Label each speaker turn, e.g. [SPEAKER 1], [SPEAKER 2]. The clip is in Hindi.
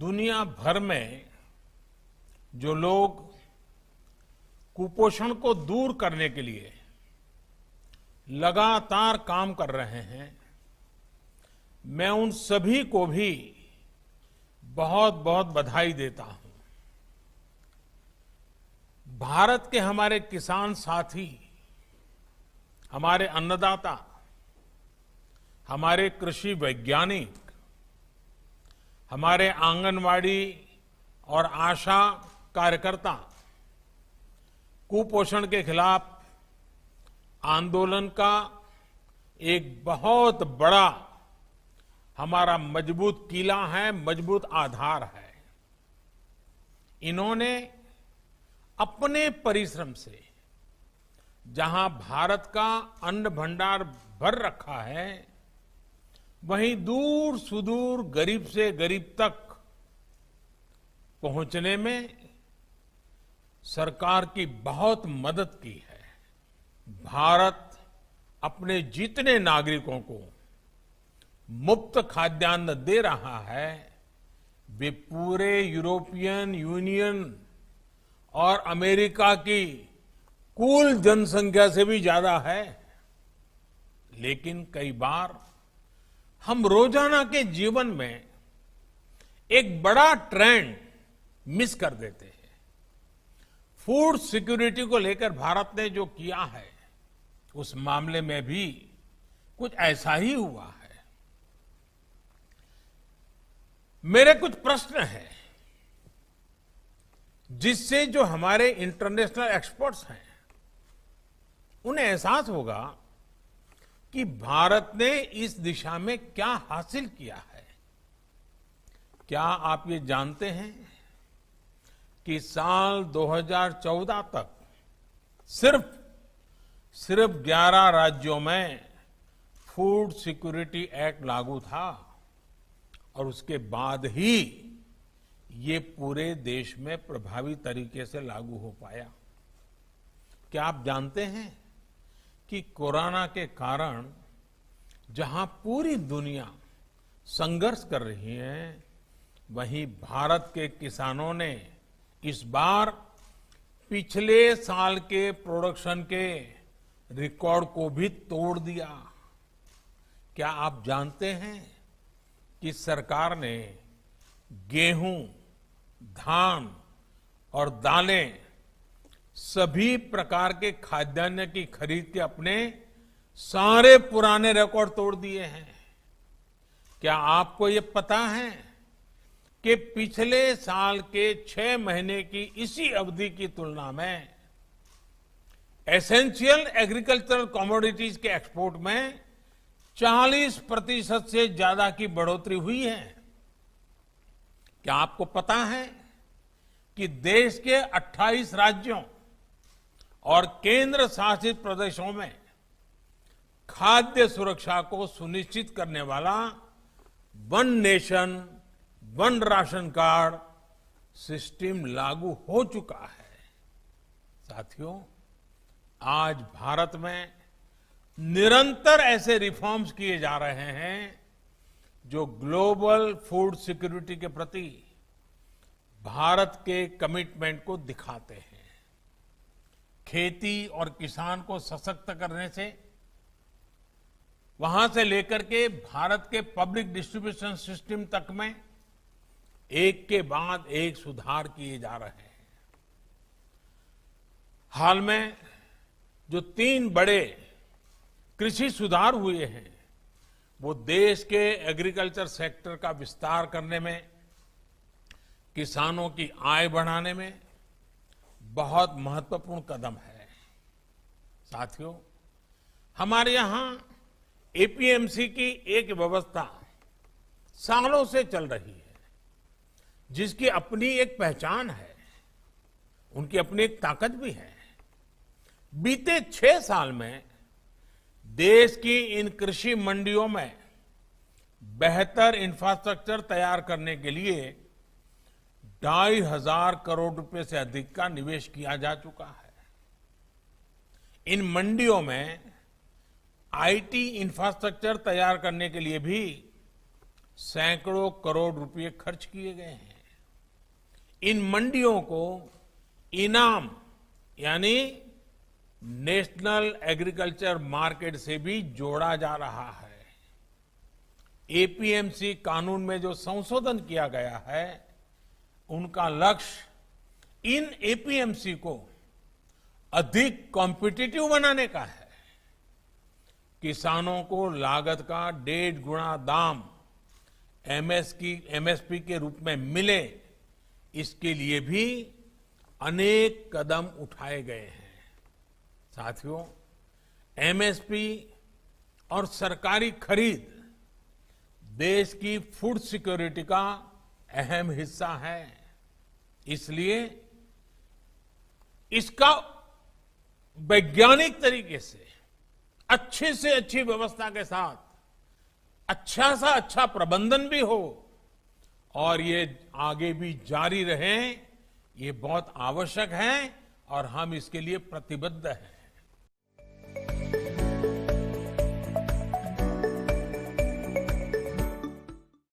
[SPEAKER 1] दुनिया भर में जो लोग कुपोषण को दूर करने के लिए लगातार काम कर रहे हैं, मैं उन सभी को भी बहुत बहुत बधाई देता हूं। भारत के हमारे किसान साथी, हमारे अन्नदाता, हमारे कृषि वैज्ञानिक, हमारे आंगनवाड़ी और आशा कार्यकर्ता कुपोषण के खिलाफ आंदोलन का एक बहुत बड़ा हमारा मजबूत किला है, मजबूत आधार है। इन्होंने अपने परिश्रम से जहां भारत का अन्न भंडार भर रखा है, वहीं दूर सुदूर गरीब से गरीब तक पहुंचने में सरकार की बहुत मदद की है। भारत अपने जितने नागरिकों को मुफ्त खाद्यान्न दे रहा है, वे पूरे यूरोपियन यूनियन और अमेरिका की कुल जनसंख्या से भी ज्यादा है। लेकिन कई बार हम रोजाना के जीवन में एक बड़ा ट्रेंड मिस कर देते हैं। फूड सिक्योरिटी को लेकर भारत ने जो किया है, उस मामले में भी कुछ ऐसा ही हुआ है। मेरे कुछ प्रश्न हैं जिससे जो हमारे इंटरनेशनल एक्सपर्ट्स हैं, उन्हें एहसास होगा कि भारत ने इस दिशा में क्या हासिल किया है। क्या आप ये जानते हैं कि साल 2014 तक सिर्फ 11 राज्यों में फूड सिक्योरिटी एक्ट लागू था और उसके बाद ही ये पूरे देश में प्रभावी तरीके से लागू हो पाया। क्या आप जानते हैं कि कोरोना के कारण जहां पूरी दुनिया संघर्ष कर रही है, वहीं भारत के किसानों ने इस बार पिछले साल के प्रोडक्शन के रिकॉर्ड को भी तोड़ दिया। क्या आप जानते हैं कि सरकार ने गेहूं, धान और दालें, सभी प्रकार के खाद्यान्न की खरीद के अपने सारे पुराने रिकॉर्ड तोड़ दिए हैं। क्या आपको ये पता है कि पिछले साल के 6 महीने की इसी अवधि की तुलना में एसेंशियल एग्रीकल्चरल कमोडिटीज के एक्सपोर्ट में 40% से ज्यादा की बढ़ोतरी हुई है? क्या आपको पता है कि देश के 28 राज्यों और केंद्र शासित प्रदेशों में खाद्य सुरक्षा को सुनिश्चित करने वाला one nation one ration card system लागू हो चुका है? साथियों, आज भारत में निरंतर ऐसे रिफॉर्म्स किए जा रहे हैं जो ग्लोबल फूड सिक्योरिटी के प्रति भारत के कमिटमेंट को दिखाते हैं। खेती और किसान को सशक्त करने से, वहां से लेकर के भारत के पब्लिक डिस्ट्रीब्यूशन सिस्टम तक में एक के बाद एक सुधार किए जा रहे हैं। हाल में जो 3 बड़े कृषि सुधार हुए हैं, वो देश के एग्रीकल्चर सेक्टर का विस्तार करने में, किसानों की आय बढ़ाने में बहुत महत्वपूर्ण कदम है। साथियों, हमारे यहां एपीएमसी की एक व्यवस्था सालों से चल रही है, जिसकी अपनी एक पहचान है, उनकी अपनी एक ताकत भी है। बीते 6 साल में देश की इन कृषि मंडियों में बेहतर इंफ्रास्ट्रक्चर तैयार करने के लिए 2,500 करोड़ रुपए से अधिक का निवेश किया जा चुका है। इन मंडियों में आईटी इंफ्रास्ट्रक्चर तैयार करने के लिए भी सैकड़ों करोड़ रुपए खर्च किए गए हैं। इन मंडियों को इनाम यानी नेशनल एग्रीकल्चर मार्केट से भी जोड़ा जा रहा है। एपीएमसी कानून में जो संशोधन किया गया है, उनका लक्ष्य इन एपीएमसी को अधिक कॉम्पिटिटिव बनाने का है। किसानों को लागत का 1.5 गुना दाम एमएसपी के रूप में मिले, इसके लिए भी अनेक कदम उठाए गए हैं। साथियों, एमएसपी और सरकारी खरीद देश की फूड सिक्योरिटी का अहम हिस्सा है। इसलिए इसका वैज्ञानिक तरीके से अच्छी व्यवस्था के साथ अच्छा प्रबंधन भी हो और ये आगे भी जारी रहे, ये बहुत आवश्यक है और हम इसके लिए प्रतिबद्ध हैं।